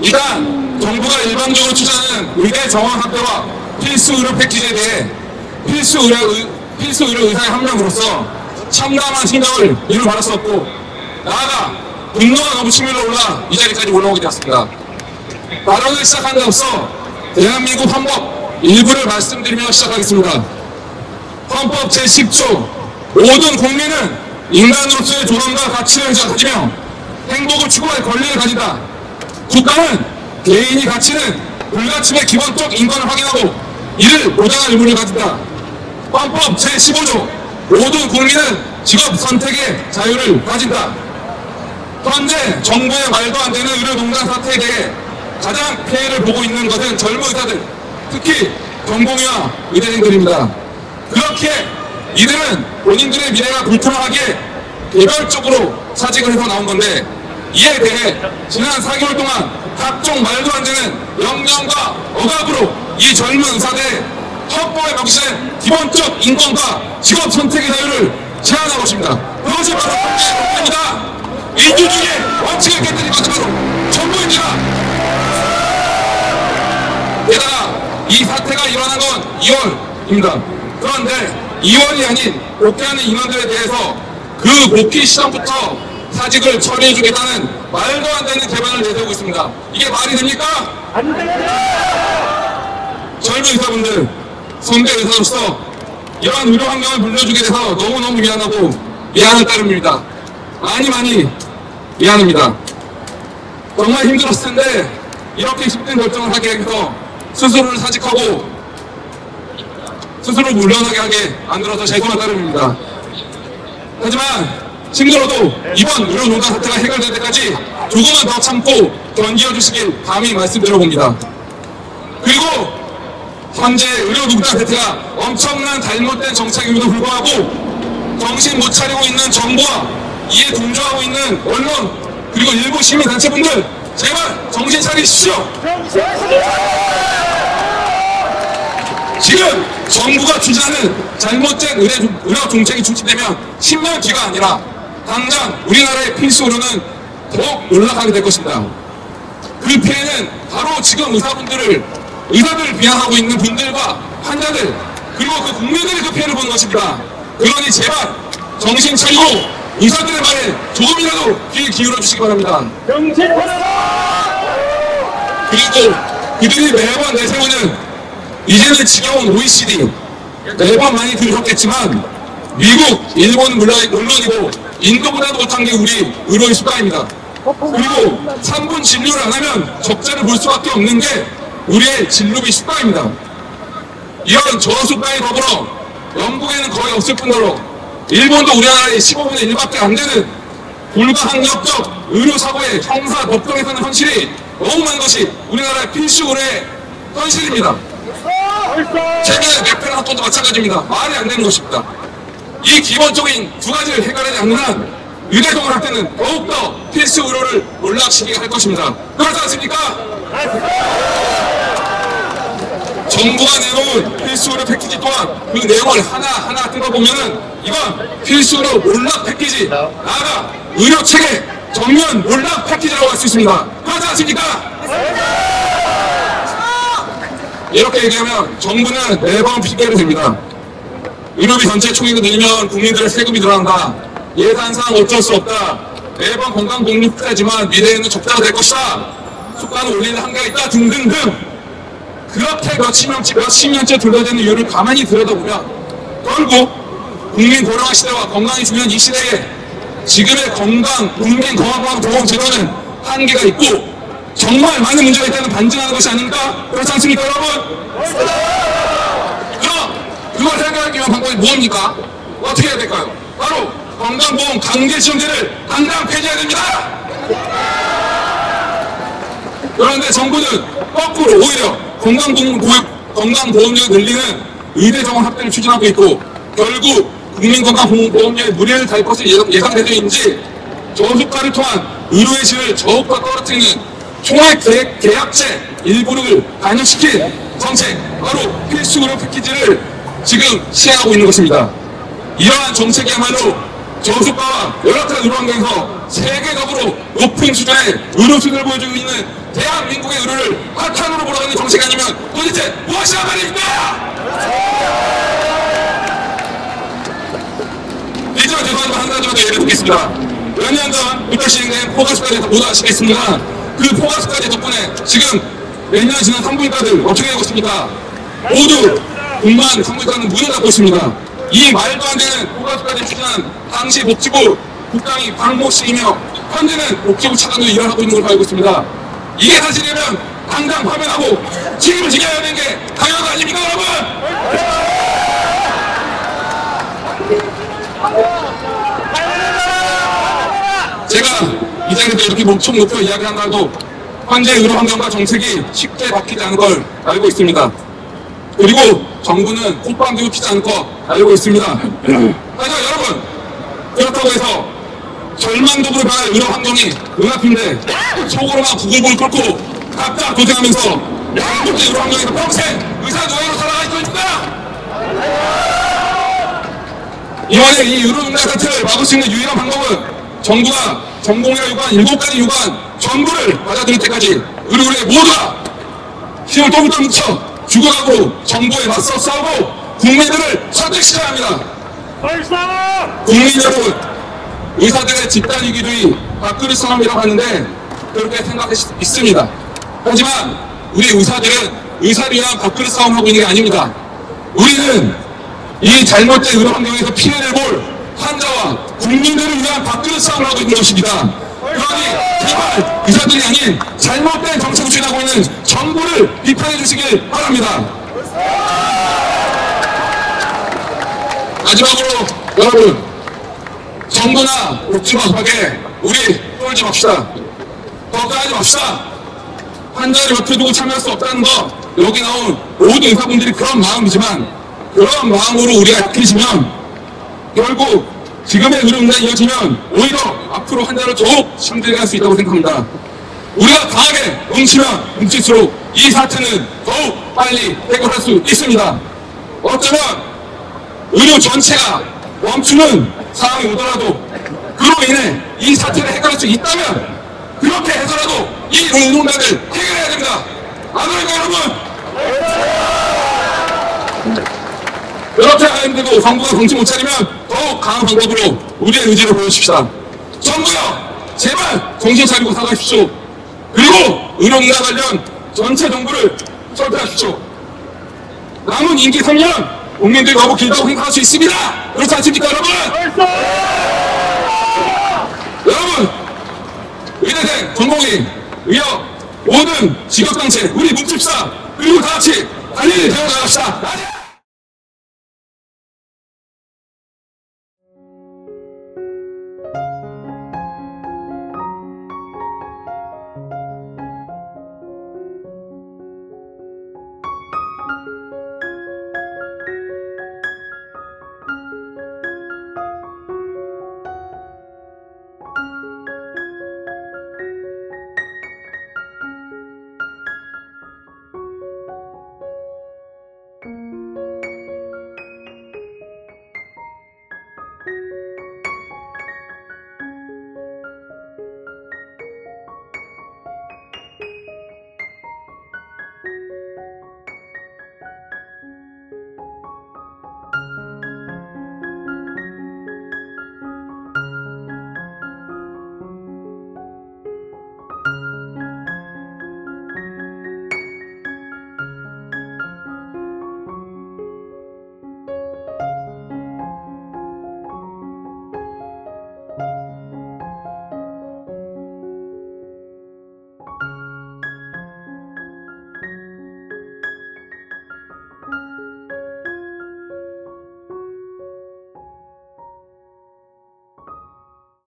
이단 정부가 일방적으로 추진하는 의대 정원 확대와 필수 의료 패키지에 대해 필수 의료 의사의 한 명으로서 참담한 심정을 이루 말할 수 없고, 나아가 분노가 너무 치밀어 올라 이 자리까지 올라오게 되었습니다. 발언을 시작한 데 앞서 대한민국 헌법 일부를 말씀드리며 시작하겠습니다. 헌법 제10조 모든 국민은 인간으로서의 존엄과 가치를 가지며 행복을 추구할 권리를 가진다. 국가는 개인의 가치는 불가침의 기본적 인권을 확인하고 이를 보장할 의무를 가진다. 헌법 제15조 모든 국민은 직업 선택의 자유를 가진다. 현재 정부의 말도 안 되는 의료농단 사태에 대해 가장 피해를 보고 있는 것은 젊은 의사들, 특히 전공의와 의대생들입니다. 그렇게 이들은 본인들의 미래가 불투명하게 개별적으로 사직을 해서 나온 건데, 이에 대해 지난 4개월 동안 각종 말도 안 되는 명령과 억압으로 이 젊은 의사들의 헌법에 명시된 기본적 인권과 직업 선택의 자유를 제한하고 있습니다. 그것이 바로 헌법입니다. 민주주의의 원칙을 깨뜨린 것이 바로 정부입니다. 게다가 이 사태가 일어난 건 2월입니다. 그런데 2월이 아닌 복귀하는 인원들에 대해서 그 복귀 시점부터 사직을 처리해주겠다는 말도 안 되는 개변을 내세우고 있습니다. 이게 말이 됩니까? 안 됩니다. 젊은 의사분들, 선배 의사로서 이러한 의료 환경을 물려주게 돼서 너무너무 미안하고 미안한 따름입니다. 많이 미안합니다. 정말 힘들었을 텐데 이렇게 힘든 결정을 하게 해서 스스로를 사직하고 스스로 물러나게 하게 만들어서 죄송한 따름입니다. 하지만 힘들어도 이번 의료농단 사태가 해결될 때까지 조금만 더 참고 견디어 주시길 감히 말씀드려봅니다. 그리고 현재 의료농단 사태가 엄청난 잘못된 정책임에도 불구하고 정신 못 차리고 있는 정부와 이에 동조하고 있는 언론, 그리고 일부 시민단체분들, 제발 정신 차리십시오. 지금 정부가 추진하는 잘못된 의료 정책이 추진되면 10년 뒤가 아니라 당장 우리나라의 필수 의료는 더욱 놀라게 될 것입니다. 그 피해는 바로 지금 의사들을 비난하고 있는 분들과 환자들, 그리고 그 국민들이 그 피해를 보는 것입니다. 그러니 제발 정신 차리고 의사들의 말에 조금이라도 귀 기울여 주시기 바랍니다. 정신 차려라! 그리고 그들이 매번 내세우는 이제는 지겨운 OECD, 매번 많이 들으셨겠지만 미국, 일본은 물론이고 인도보다도 못한 게 우리 의료의 수가입니다. 그리고 3분 진료를 안 하면 적자를 볼 수밖에 없는 게 우리의 진료비 수가입니다. 이런 저수가에 더불어 영국에는 거의 없을 뿐더러 일본도 우리나라의 15분의 1밖에 안 되는 불가항력적 의료사고의 형사 법정에서는 현실이 너무 많은 것이 우리나라의 필수 의료의 현실입니다. 최근에 뇌피나 사건도 마찬가지입니다. 말이 안 되는 것입니다. 이 기본적인 두 가지를 해결하지 않는 한 의대정원 학대는 더욱더 필수 의료를 몰락시키게 할 것입니다. 그렇지 않습니까? 정부가 내놓은 필수 의료 패키지 또한 그 내용을 하나하나 뜯어보면은 이건 필수 의료 몰락 패키지, 나아가 의료 체계 전면 몰락 패키지라고 할 수 있습니다. 그렇지 않습니까? 이렇게 얘기하면 정부는 매번 핑계를 댑니다. 의료비 전체 총액이 늘면 국민들의 세금이 늘어난다. 예산상 어쩔 수 없다. 매번 건강복리 흑자지만 미래에는 적자가 될 것이다. 수가는 올리는 한계가 있다. 등등등. 그렇게 몇십 년째 둘러대는 이유를 가만히 들여다보면 결국 국민 고령화 시대와 건강이 중요한 이 시대에 지금의 국민 건강보험 제도는 한계가 있고 정말 많은 문제가 있다는 반증하는 것이 아닙니까? 그렇지 않습니까, 여러분? 그럼 그걸 해결하기 위한 방법이 무엇입니까? 어떻게 해야 될까요? 바로 건강보험 강제지원제를 당장 폐지해야 됩니다. 그런데 정부는 거꾸로 오히려 건강보험료를 늘리는 의대정원 확대를 추진하고 있고, 결국 국민건강보험료에 무리를 달 것을 예상되는지 저수가를 통한 의료의 질을 더욱더 떨어뜨리는 총액 계약제 일부를 반영시킨 정책, 바로 필수 의료 패키지를 지금 시행하고 있는 것입니다. 이러한 정책이야말로 저수가와 열악한 의료 환경에서 세계적으로 높은 수준의 의료 수준을 보여주고 있는 대한민국의 의료를 한탄으로 몰아가는 정책이 아니면 도대체 무엇이란 말입니까? 이제만 죄송하지만 한 가지만 더 예를 듣겠습니다. 몇 년 전부터 시행된 포괄수까지 모두 아시겠습니다. 그 포괄수까지 덕분에 지금 몇 년 지난 산부인과들 어떻게 되고 있습니까? 모두 공무원 산부인과는 문을 닫고 있습니다. 이 말도 안 되는 포괄수까지 추진한 당시 복지부 국장이 박모 씨이며 현재는 복지부 차관으로 일을 하고 있는 걸로 알고 있습니다. 이게 사실이면 당장 파면하고 책임을 지켜야 되는 게 당연한 거 아닙니까, 여러분? 제가 이 자리에서 이렇게 목청 높여 이야기한다고 현재 의료 환경과 정책이 쉽게 바뀌지 않은 걸 알고 있습니다. 그리고 정부는 콧방귀도 피지 않을 거 알고 있습니다. 하지만 여러분, 그렇다고 해서 절망적으로 변할 의료 환경이 눈앞인데 속으로만 구글볼 끓고 각자 고생하면서 양국의 의료 환경에서 평생 의사 노예로 살아갈 수 있습니다. 이번에 이 의료농단 사태를 막을 수 있는 유일한 방법은 정부가 전공의가 요구한 7가지 요구안 전부를 받아들일 때까지 의료인의 모두가 힘을 똘똘 뭉쳐 죽어가고 정부에 맞서 싸우고 국민들을 설득시켜야 합니다. 국민 여러분, 의사들의 집단 위기주의 밥그릇 싸움이라고 하는데 그렇게 생각할 수 있습니다. 하지만 우리 의사들은 의사를 위한 밥그릇 싸움을 하고 있는 게 아닙니다. 우리는 이 잘못된 의료 환경에서 피해를 볼 환자와 국민들을 위한 밥그릇 싸움을 하고 있는 것입니다. 그러니 제발 의사들이 아닌 잘못된 정책을 추진하고 있는 정부를 비판해 주시길 바랍니다. 마지막으로 여러분, 정부나 복지부 앞에 우리 떨지 맙시다. 걱정하지 맙시다. 환자를 옆에 두고 참여할 수 없다는 거, 여기 나온 모든 의사분들이 그런 마음이지만 그런 마음으로 우리가 약해지면 결국 지금의 의료농단이 이어지면 오히려 앞으로 환자를 더욱 힘들게 할 수 있다고 생각합니다. 우리가 강하게 뭉칠수록 이 사태는 더욱 빨리 해결할 수 있습니다. 어쩌면 의료 전체가 멈추는 상황이 오더라도 그로 인해 이 사태를 해결할 수 있다면 그렇게 해서라도 이 의료농단을 해결해야 됩니다. 안 그럴까요, 여러분? 이렇게 하는데도 정부가 정신 못 차리면 더욱 강한 방법으로 우리의 의지를 보여줍시다. 정부요, 제발 정신 차리고 사과하십시오. 그리고 의료농단 관련 전체 정부를 철폐하십시오. 남은 임기 3년 국민들이 너무 길다고 생각할 수 있습니다. 그렇지 않습니까, 여러분? 여러분, 의대생, 전공의, 의학, 모든 직업단체 우리 뭉칩시다. 그리고 다같이 달리를 배워나갑시다.